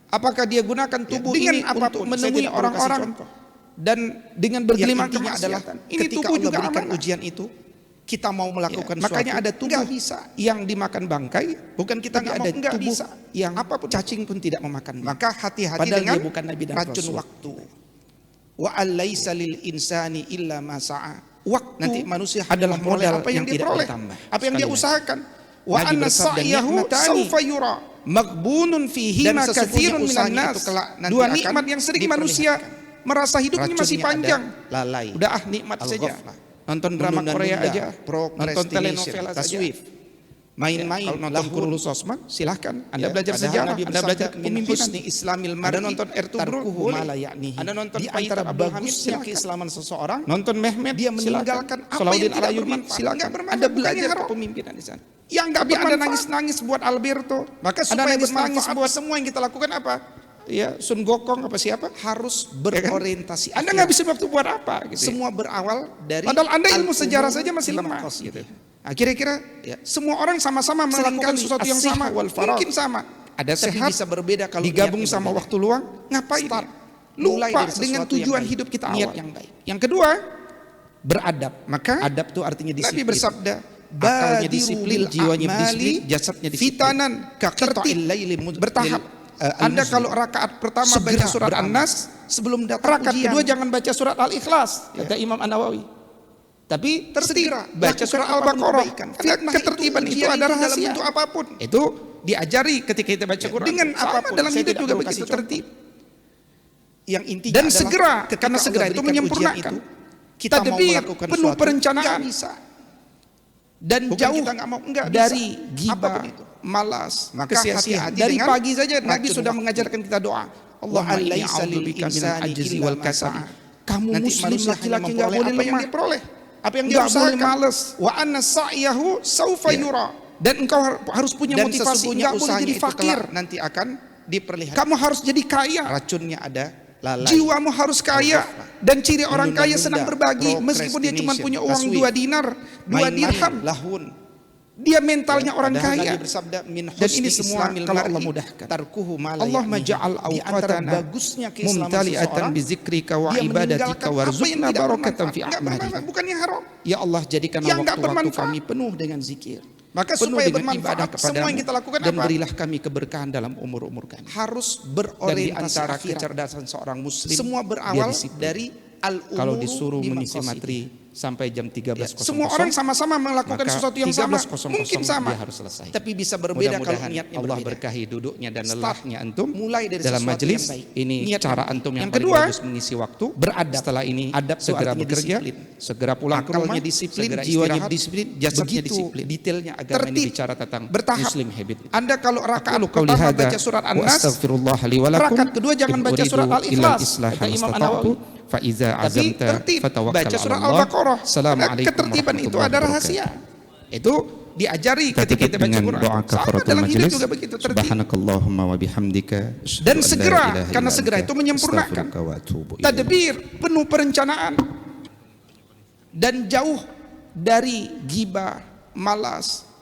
Apakah dia gunakan tubuh dengan ini apapun. untuk Saya menemui tidak perlu kasih orang-orang contoh. dan dengan bergelimang Yang intinya kemaksiatan? adalah Ini ketika tubuh Allah juga berikan amanah. ujian itu, kita mau melakukan Ya, makanya suatu, ada tubuh nggak bisa. yang dimakan bangkai, bukan kita Tapi nggak ada mau, nggak tubuh bisa. Yang apapun. cacing pun tidak memakan. Maka hati-hati Padahal dengan dia bukan Nabi dan racun Rasul. waktu. Wa alaisa lil insani illa ma sa'a. Waktu Nanti manusia adalah memperoleh modal apa yang tidak dia peroleh, bertambah. apa yang dia Sekali lagi. usahakan. Wa Nabi anna bersabda, sa'yahu "Nikmatani." sawfa yura maghbunun fihi Dan ma sesungguhnya katsirun minan usahanya nas. itu kelak nanti Dua akan nikmat yang sering diperlihatkan. manusia merasa hidupnya masih Racunnya panjang. ada lalai, Udah nikmat saja. al-ghaflah, Nonton drama menunda-nunda, Korea aja, nonton procrastination, telenovela saja. taswif. Main-main, Kalau nonton lahun. Kurulus Osman, silahkan. Anda Ya, belajar padahal sejarah, Nabi Anda bersabda, belajar min kepemimpinan. husni islamil Anda mar'i nonton Ertugrul, tarkuhu boleh. ma la ya'nihi. Anda nonton Di Pak antara Abdul Hamid, bagusnya silakan. keislaman seseorang, Nonton Mehmet, dia meninggalkan silakan. apa Salahuddin yang tidak Al-Ayyubi, bermanfaat. silakan. Nggak bermanfaat. Anda Bukannya belajar haram. kepemimpinan di sana. Yang nggak Tapi Anda bermanfaat. nangis-nangis buat Alberto. Maka Anda supaya nangis-nangis bermanfaat buat semua yang kita lakukan apa? ya Sun Gokong apa siapa? Harus Ya kan? berorientasi. Anda akhirat. nggak bisa waktu buat apa gitu. Semua berawal dari Padahal Anda ilmu al-umur sejarah saja masih bil lemah maqasid. gitu. Nah, kira-kira Ya. semua orang sama-sama melakukan Seringkali sesuatu yang as-sihah sama, wal faragh. mungkin sama. Ada Tapi sehat, bisa berbeda kalau digabung niatnya sama berbeda. waktu luang, ngapain? Start. Lupa Mulai dari sesuatu dengan yang tujuan baik. hidup kita Niat awal. yang baik. Yang kedua, Beradab. maka Adab itu artinya Nabi disiplin. bersabda, Akalnya "Badiru disiplin, bil jiwanya a'mali disiplin, jasadnya disiplin. fitanan Tertib. bertahap. Anda kalau rakaat pertama baca surat An-Nas, sebelum datang rakaat ujian. kedua jangan baca surat Al-Ikhlas, Ya. kata Imam An-Nawawi. Tapi Tertib, segera baca lakukan surat apapun Al-Baqarah. kebaikan. Karena Fitnah ketertiban itu ujian ada dalam rahasia. bentuk apapun. Itu diajari ketika kita baca Ya, Quran. dengan Sama apapun. dalam Saya hidup tidak juga perlu begitu kasih contoh. tertib. Yang intinya Dan adalah segera, ketika karena Allah segera itu berikan menyempurnakan. ujian itu, kita mau Tadbir, melakukan penuh sesuatu, perencanaan. nggak bisa. Dan Bukan jauh kita nggak mau, nggak dari bisa. ghibah, Apapun itu. malas, Maka kehati-hati. dari Dari pagi saja Nabi sudah waktu. mengajarkan kita doa. Allahumma inni a'udzubika minal ajzi wal kasal. Kamu muslim laki-laki enggak boleh apa yang lemah. dia peroleh, apa yang dia Enggak boleh usahakan. malas. Wa anna sa'yahu saufa yura. Dan engkau harus punya Dan motivasi, sesungguhnya enggak boleh usahanya jadi itu fakir. kelak nanti akan diperlihatkan. Kamu harus jadi kaya. Racunnya ada lalai. Jiwamu harus kaya. Dan ciri orang kaya Menunda-nunda, senang berbagi. Meskipun dia cuma punya uang 2 dinar, 2 dirham. lahun. Dia mentalnya orang Padahal kaya. Nabi bersabda, min Dan ini husni semua islamil kalau Allah mar'i mudahkan. tarkuhu ma la Allahumma ya'nihi. ja'al Di antara awqatana bagusnya keislaman mumtali'atan seseorang, bizikrika wa dia ibadatika meninggalkan apa yang warzuqna tidak barakatan bermanfaat. fi Enggak a'malina. bermanfaat, Bukan yang haram. Ya Allah, jadikanlah Yang enggak waktu-waktu bermanfaat. kami penuh dengan zikir. Maka Penuh supaya dengan ibadah bermanfaat kepadamu, semua yang kita lakukan dan apa? berilah kami keberkahan dalam umur-umur kami. Harus Dan di berorientasi antara akhirat. kecerdasan seorang muslim, Semua dia berawal disiplin. dari al-umuru Kalau disuruh bi mengisi maqasidi. materi sampai jam 13.00, Semua orang sama-sama melakukan maka sesuatu yang sama. 13.00 Mungkin sama. dia harus selesai. Tapi bisa berbeda kalau Mudah-mudahan niatnya Allah berbeda. berkahi duduknya dan Start. lelahnya antum Mulai dari dalam sesuatu majelis yang baik. ini. Niat Cara yang antum yang yang paling kedua, bagus mengisi waktu. beradab. Setelah ini Adab itu segera artinya bekerja, disiplin. segera pulang ke rumah, Akalnya disiplin, segera jiwanya istirahat, disiplin, jasadnya begitu disiplin. detailnya agama ini Tertib, bicara tentang bertahap. Muslim habit. Anda kalau rakaat Aqulu qawli pertama hadza baca surat wa An-Nas, astaghfirullah li wa lakum. rakaat kedua jangan In baca uridu surat illa Al-Ikhlas. al-islah Kata Imam mastata'tu. An-Nawawi. Fa iza Tapi azamta tertib, fatawakkal baca 'ala surat Allah. Al-Baqarah. Assalamualaikum Ketertiban itu warahmatullahi ada wabarakatuh. rahasia. Itu diajari Kita ketika kita baca dengan Quran. doa Sama kafaratul dalam hidup majelis. juga begitu tertib. Subhanakallahumma wa bihamdika. Dan asyhadu an la segera, ilaha karena illa segera anta, itu menyempurnakan. astaghfiruka wa atubu ilaik. Tadbir, penuh perencanaan. Dan jauh dari ghibah, malas,